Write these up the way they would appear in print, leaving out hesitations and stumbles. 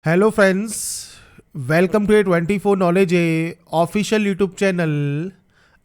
Hello friends, welcome to A 24 knowledge A official YouTube channel.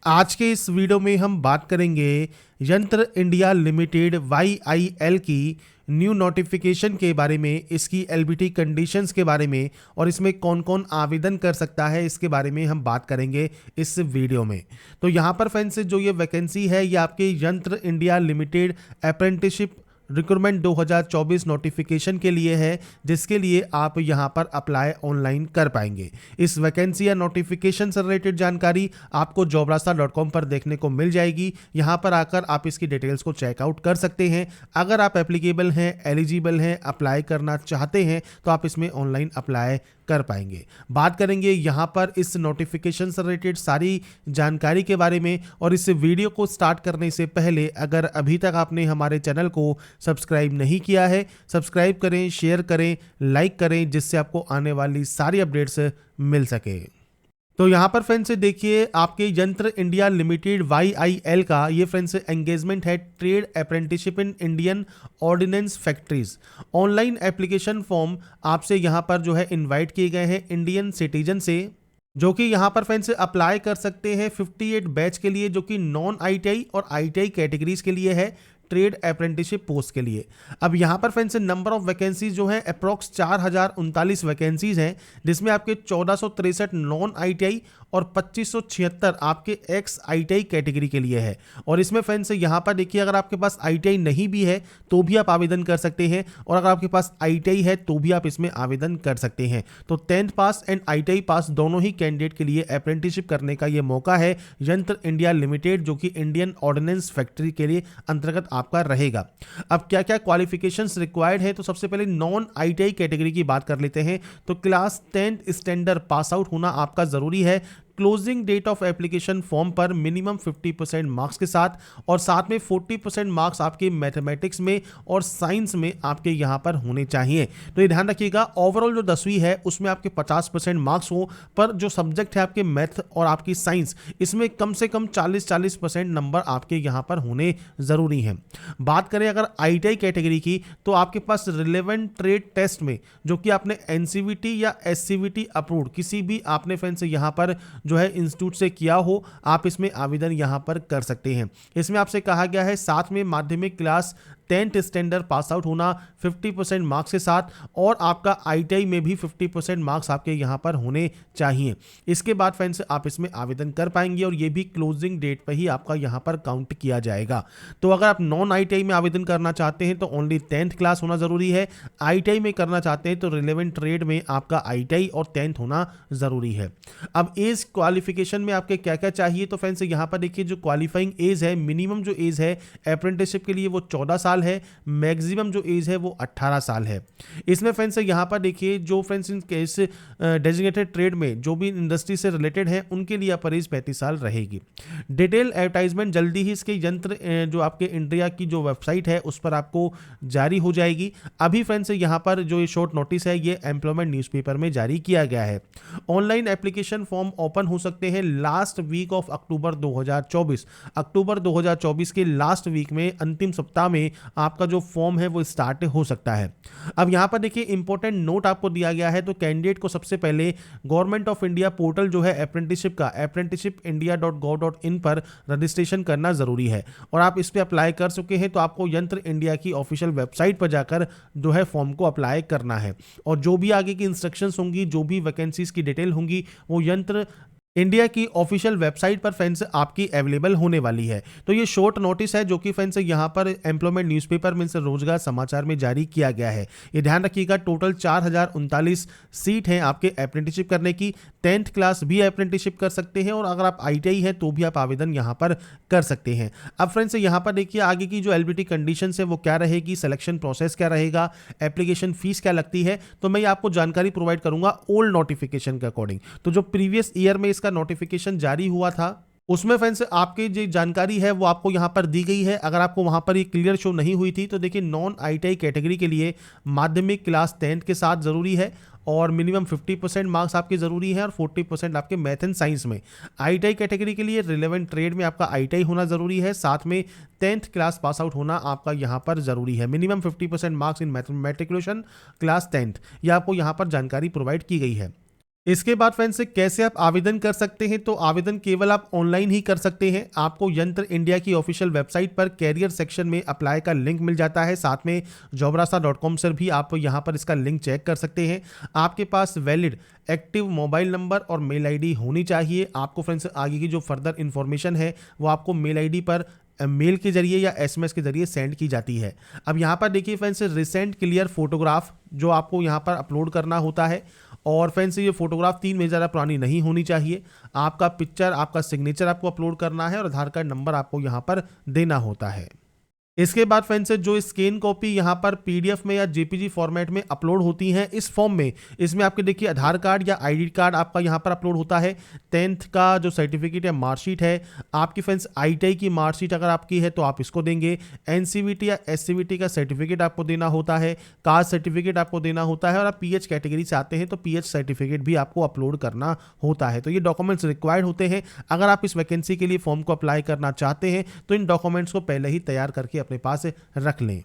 आज के इस video में हम बात करेंगे यंत्र इंडिया लिमिटेड YIL की न्यू नोटिफिकेशन के बारे में, इसकी एलबीटी कंडीशंस के बारे में और इसमें कौन कौन आवेदन कर सकता है इसके बारे में हम बात करेंगे इस वीडियो में। तो यहाँ पर फ्रेंड्स जो ये वैकेंसी है ये आपके यंत्र India limited apprenticeship recruitment 2024 notification के लिए है, जिसके लिए आप यहां पर अप्लाई ऑनलाइन कर पाएंगे। इस वैकेंसी या नोटिफिकेशन से रिलेटेड जानकारी आपको jobrasta.com पर देखने को मिल जाएगी। यहां पर आकर आप इसकी डिटेल्स को चेकआउट कर सकते हैं। अगर आप एप्लीकेबल हैं, एलिजिबल हैं, अप्लाई करना चाहते हैं तो आप इसमें ऑनलाइन अप्लाई कर पाएंगे। बात करेंगे यहां पर इस नोटिफिकेशन से रिलेटेड सारी जानकारी के बारे में। और इस वीडियो को स्टार्ट करने से पहले अगर अभी तक आपने हमारे चैनल को सब्सक्राइब नहीं किया है, सब्सक्राइब करें, शेयर करें, लाइक करें, जिससे आपको आने वाली सारी अपडेट्स मिल सके। तो यहाँ पर फ्रेंड्स से देखिए, आपके यंत्र इंडिया लिमिटेड YIL का ये फ्रेंड्स एंगेजमेंट है trade apprenticeship in Indian ordinance factories. Online application form आपसे यहाँ पर जो है इनवाइट किए गए हैं इंडियन सिटीजन से, जो कि यहाँ पर फ्रेंड्स अप्लाई कर सकते हैं 58 बैच के लिए, जो कि नॉन ITI और ITI कैटेगरीज के लिए है, ट्रेड अप्रेंटिसशिप पोस्ट के लिए। अब यहाँ पर फ्रेंड्स नंबर ऑफ वैकेंसीज जो है अप्रॉक्स 4039 वैकेंसीज हैं, जिसमें आपके 1463 नॉन ITI और 2576 आपके एक्स ITI कैटेगरी के लिए है। और इसमें फ्रेंड्स यहाँ पर देखिए, अगर आपके पास ITI नहीं भी है तो भी आप आवेदन कर सकते हैं, और अगर आपके पास ITI है तो भी आप इसमें आवेदन कर सकते हैं। तो 10th पास एंड ITI पास दोनों ही कैंडिडेट के लिए अप्रेंटिसशिप करने का ये मौका है यंत्र इंडिया लिमिटेड, जो कि इंडियन ऑर्डिनेंस फैक्ट्री के लिए अंतर्गत आपका रहेगा। अब क्या क्या क्वालिफिकेशंस रिक्वायर्ड है, तो सबसे पहले नॉन ITI कैटेगरी की बात कर लेते हैं। तो class 10th standard pass out होना आपका जरूरी है। Closing date of application form पर मिनिमम 50% मार्क्स के साथ, और साथ में 40% मार्क्स आपके मैथमेटिक्स में और साइंस में आपके यहां पर होने चाहिए। तो ये ध्यान रखिएगा, ओवरऑल जो 10वीं है उसमें आपके 50% मार्क्स हो, पर जो सब्जेक्ट है आपके मैथ और आपकी साइंस, इसमें कम से कम 40% नंबर आपके यहां पर होने जरूरी हैं। बात करें अगर ITI कैटेगरी की, तो आपके पास रिलेवेंट ट्रेड टेस्ट में, जो कि आपने NCVT या SCVT अप्रूव्ड किसी भी आपने फ्रेंड्स यहां पर जो है इंस्टीट्यूट से किया हो, आप इसमें आवेदन यहां पर कर सकते हैं। इसमें आपसे कहा गया है साथ में माध्यमिक class 10th standard pass out होना 50% मार्क्स के साथ, और आपका ITI में भी 50% मार्क्स आपके यहां पर होने चाहिए। इसके बाद फ्रेंड्स आप इसमें आवेदन कर पाएंगे, और ये भी क्लोजिंग डेट पर ही आपका यहां पर काउंट किया जाएगा। तो अगर आप नॉन ITI में आवेदन करना चाहते हैं तो ओनली 10th क्लास होना जरूरी है। ITI में करना चाहते हैं तो रिलेवेंट ट्रेड में आपका ITI और 10th होना जरूरी है। अब एज क्वालिफिकेशन में आपके क्या क्या चाहिए, तो फ्रेंड्स यहां पर देखिए, जो क्वालिफाइंग एज है, मिनिमम जो एज है अप्रेंटिसशिप के लिए वो 14 साल है, मैक्सिमम जो एज है वो 18 साल है। इसमें फ्रेंड्स यहां पर देखिए, जो friends in case designated trade में जो भी इंडस्ट्री से रिलेटेड है उनके लिए पर एज 35 साल रहेगी। डिटेल एडवर्टाइजमेंट जल्दी ही इसके यंत्र जो आपके इंडिया की जो वेबसाइट है उस पर आपको जारी हो जाएगी। अभी फ्रेंड्स यहां पर जो ये शॉर्ट नोटिस है ये एम्प्लॉयमेंट न्यूज़पेपर में जारी किया गया है। ऑनलाइन एप्लीकेशन फॉर्म ओपन हो सकते हैं लास्ट वीक ऑफ अक्टूबर 2024। अक्टूबर 2024 के लास्ट वीक में, अंतिम सप्ताह में आपका जो फॉर्म है वो स्टार्ट हो सकता है। अब यहां पर देखिए इंपॉर्टेंट नोट आपको दिया गया है। तो कैंडिडेट को सबसे पहले गवर्नमेंट ऑफ इंडिया पोर्टल जो है अप्रेंटिसशिप का, apprenticeshipindia.gov.in पर रजिस्ट्रेशन करना जरूरी है, और आप इस पर अप्लाई कर चुके हैं तो आपको यंत्र इंडिया की ऑफिशियल वेबसाइट पर जाकर जो है फॉर्म को अप्लाई करना है। और जो भी आगे की इंस्ट्रक्शंस होंगी, जो भी वैकेंसीज की डिटेल होंगी, वो यंत्र इंडिया की ऑफिशियल वेबसाइट पर फ्रेंड्स आपकी अवेलेबल होने वाली है। तो ये शॉर्ट नोटिस है जो कि फ्रेंड्स यहां पर एम्प्लॉयमेंट न्यूज़पेपर में से रोजगार समाचार में जारी किया गया है। ये ध्यान रखिएगा, टोटल 4039 सीट हैं आपके अप्रेंटिसशिप करने की। 10th क्लास भी अप्रेंटिसशिप कर सकते हैं, और अगर आप ITI है तो भी आप आवेदन यहां पर कर सकते हैं। अब फ्रेंड्स यहां पर देखिए आगे की जो एलिजिबिलिटी कंडीशन है वो क्या रहेगी, सिलेक्शन प्रोसेस क्या रहेगा, एप्लीकेशन फीस क्या लगती है, तो मैं आपको जानकारी प्रोवाइड करूंगा ओल्ड नोटिफिकेशन के अकॉर्डिंग। तो जो प्रीवियस ईयर में इसका नोटिफिकेशन जारी हुआ था उसमें फ्रेंड्स आपकी जो जानकारी है वो आपको यहां पर दी गई है। अगर आपको वहां पर ये क्लियर शो नहीं हुई थी तो देखिए, नॉन ITI कैटेगरी के लिए माध्यमिक क्लास 10th के साथ जरूरी है, और मिनिमम 50% मार्क्स आपके ज़रूरी है और 40% आपके मैथ एंड साइंस में। आईटीआई कैटेगरी के लिए रिलेवेंट ट्रेड में आपका आईटीआई होना ज़रूरी है, साथ में 10th क्लास पास आउट होना आपका यहाँ पर ज़रूरी है। Minimum 50% marks in matriculation class 10th, यह आपको यहाँ पर जानकारी प्रोवाइड की गई है। इसके बाद फ्रेंड्स से कैसे आप आवेदन कर सकते हैं, तो आवेदन केवल आप ऑनलाइन ही कर सकते हैं। आपको यंत्र इंडिया की ऑफिशियल वेबसाइट पर कैरियर सेक्शन में अप्लाई का लिंक मिल जाता है, साथ में jobrasa.com से भी आप यहां पर इसका लिंक चेक कर सकते हैं। आपके पास वैलिड एक्टिव मोबाइल नंबर और मेल आईडी होनी चाहिए। आपको फ्रेंड्स आगे की जो फर्दर इन्फॉर्मेशन है वो आपको मेल आईडी पर मेल के जरिए या एसएमएस के जरिए सेंड की जाती है। अब यहाँ पर देखिए फ्रेंड्स, रिसेंट क्लियर फोटोग्राफ जो आपको यहाँ पर अपलोड करना होता है, और फ्रेंड्स ये फोटोग्राफ 3 महीने ज़्यादा पुरानी नहीं होनी चाहिए। आपका पिक्चर, आपका सिग्नेचर आपको अपलोड करना है और आधार कार्ड नंबर आपको यहाँ पर देना होता है। इसके बाद फ्रेंड्स जो स्कैन कॉपी यहाँ पर पीडीएफ में या जेपीजी फॉर्मेट में अपलोड होती हैं इस फॉर्म में, इसमें आपके देखिए आधार कार्ड या आईडी कार्ड आपका यहाँ पर अपलोड होता है, 10th का जो सर्टिफिकेट या मार्कशीट है, आपकी फ्रेंड्स आईटीआई की मार्कशीट अगर आपकी है तो आप इसको देंगे, एनसीवीटी या एससीवीटी का सर्टिफिकेट आपको देना होता है, कास्ट सर्टिफिकेट आपको देना होता है, और आप पीएच कैटेगरी से आते हैं तो पीएच सर्टिफिकेट भी आपको अपलोड करना होता है। तो ये डॉक्यूमेंट्स रिक्वायर्ड होते हैं। अगर आप इस वैकेंसी के लिए फॉर्म को अप्लाई करना चाहते हैं तो इन डॉक्यूमेंट्स को पहले ही तैयार करके अपने पास रख लें।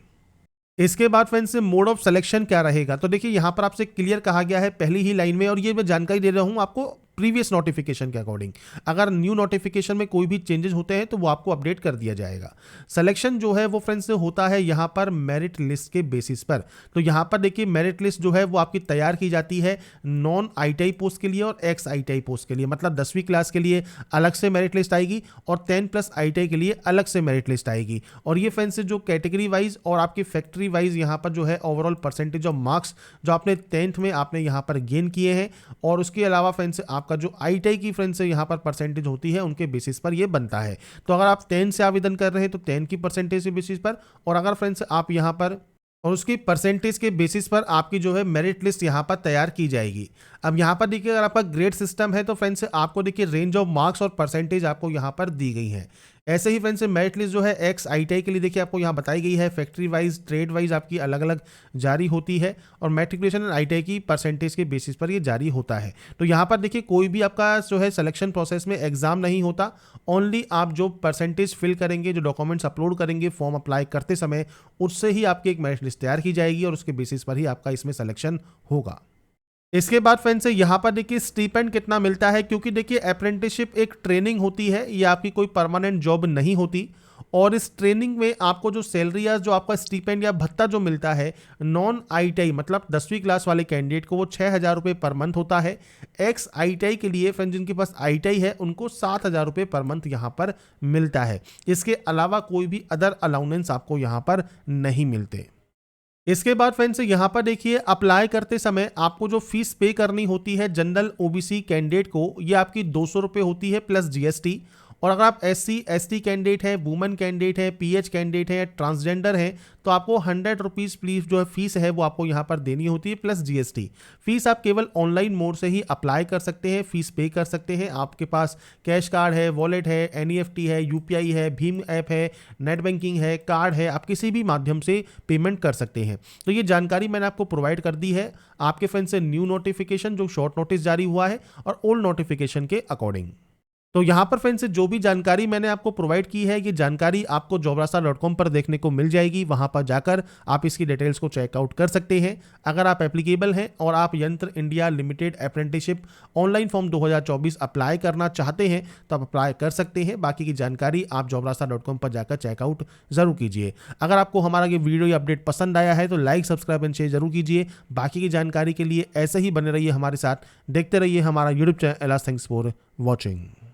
इसके बाद फ्रेंड्स मोड ऑफ सिलेक्शन क्या रहेगा, तो देखिए यहां पर आपसे क्लियर कहा गया है पहली ही लाइन में, और ये मैं जानकारी दे रहा हूं आपको प्रीवियस नोटिफिकेशन के अकॉर्डिंग। अगर न्यू नोटिफिकेशन में कोई भी चेंजेस होते हैं तो वो आपको अपडेट कर दिया जाएगा। सिलेक्शन जो है वो फ्रेंड्स होता है यहाँ पर मेरिट लिस्ट के बेसिस पर। तो यहाँ पर देखिए मेरिट लिस्ट जो है वो आपकी तैयार की जाती है नॉन आईटीआई पोस्ट के लिए और एक्स आईटीआई पोस्ट के लिए, मतलब 10वीं क्लास के लिए अलग से मेरिट लिस्ट आएगी और 10+ आईटीआई के लिए अलग से मेरिट लिस्ट आएगी। और ये फ्रेंड्स जो कैटेगरी वाइज और आपकी फैक्ट्री वाइज यहाँ पर जो है ओवरऑल परसेंटेज ऑफ मार्क्स जो आपने 10th में आपने यहाँ पर गेन किए हैं, और उसके अलावा फ्रेंड्स आपका जो आईटीआई की फ्रेंड्स यहाँ पर परसेंटेज होती है उनके बेसिस पर ये बनता है। तो अगर आप 10 से आवेदन कर रहे हैं तो 10 की परसेंटेज के बेसिस पर, और अगर फ्रेंड्स आप यहाँ पर और उसकी परसेंटेज के बेसिस पर आपकी जो है मेरिट लिस्ट यहाँ पर तैयार की जाएगी। अब यहाँ पर देखिए अगर आपका ग्रेड सिस्टम है तो फ्रेंड्स आपको देखिए रेंज ऑफ मार्क्स और परसेंटेज आपको यहाँ पर दी गई है। ऐसे ही फ्रेंड्स मेरिट लिस्ट जो है एक्स आईटीआई के लिए देखिए आपको यहाँ बताई गई है, फैक्ट्री वाइज ट्रेड वाइज आपकी अलग अलग जारी होती है, और मैट्रिकुलेशन एंड आईटीआई की परसेंटेज के बेसिस पर ये जारी होता है। तो यहाँ पर देखिए कोई भी आपका जो है सिलेक्शन प्रोसेस में एग्जाम नहीं होता, ओनली आप जो परसेंटेज फिल करेंगे, जो डॉक्यूमेंट्स अपलोड करेंगे फॉर्म अप्लाई करते समय, उससे ही आपकी एक मेरिट लिस्ट तैयार की जाएगी और उसके बेसिस पर ही आपका इसमें सिलेक्शन होगा। इसके बाद फ्रेंड्स यहाँ पर देखिए स्टीपेंड कितना मिलता है, क्योंकि देखिए अप्रेंटिसशिप एक ट्रेनिंग होती है, ये आपकी कोई परमानेंट जॉब नहीं होती, और इस ट्रेनिंग में आपको जो सैलरी या जो आपका स्टीपेंड या भत्ता जो मिलता है नॉन आईटीआई मतलब 10वीं क्लास वाले कैंडिडेट को वो 6,000 रुपये पर मंथ होता है। एक्स आईटीआई के लिए फ्रेंड्स जिनके पास आईटीआई है उनको 7,000 रुपये पर मंथ यहाँ पर मिलता है। इसके अलावा कोई भी अदर अलाउंस आपको यहाँ पर नहीं मिलते। इसके बाद फ्रेंड्स यहाँ पर देखिए अप्लाई करते समय आपको जो फीस पे करनी होती है जनरल ओबीसी कैंडिडेट को, ये आपकी 200 रुपये होती है प्लस जीएसटी। और अगर आप एससी एसटी कैंडिडेट हैं, वुमेन कैंडिडेट हैं, पीएच कैंडिडेट हैं, ट्रांसजेंडर हैं, तो आपको 100 रुपीज़ प्लीज जो है फीस है वो आपको यहाँ पर देनी होती है प्लस जीएसटी। फीस आप केवल ऑनलाइन मोड से ही अप्लाई कर सकते हैं, फीस पे कर सकते हैं। आपके पास कैश कार्ड है, वॉलेट है, एनईएफटी है, यूपीआई है, भीम ऐप है, नेट बैंकिंग है, कार्ड है, आप किसी भी माध्यम से पेमेंट कर सकते हैं। तो ये जानकारी मैंने आपको प्रोवाइड कर दी है आपके फ्रेंड से न्यू नोटिफिकेशन जो शॉर्ट नोटिस जारी हुआ है और ओल्ड नोटिफिकेशन के अकॉर्डिंग। तो यहाँ पर फ्रेंड्स जो भी जानकारी मैंने आपको प्रोवाइड की है ये जानकारी आपको jobrasa.com पर देखने को मिल जाएगी। वहाँ पर जाकर आप इसकी डिटेल्स को चेकआउट कर सकते हैं। अगर आप एप्लीकेबल हैं और आप यंत्र India limited apprenticeship online form 2024 apply करना चाहते हैं तो आप अप्लाई कर सकते हैं। बाकी की जानकारी आप jobrasa.com पर जाकर चेकआउट जरूर कीजिए। अगर आपको हमारा ये वीडियो या अपडेट पसंद आया है तो लाइक, सब्सक्राइब एंड शेयर जरूर कीजिए। बाकी की जानकारी के लिए ऐसे ही बने रहिए हमारे साथ, देखते रहिए हमारा YouTube channel. Thanks for watching.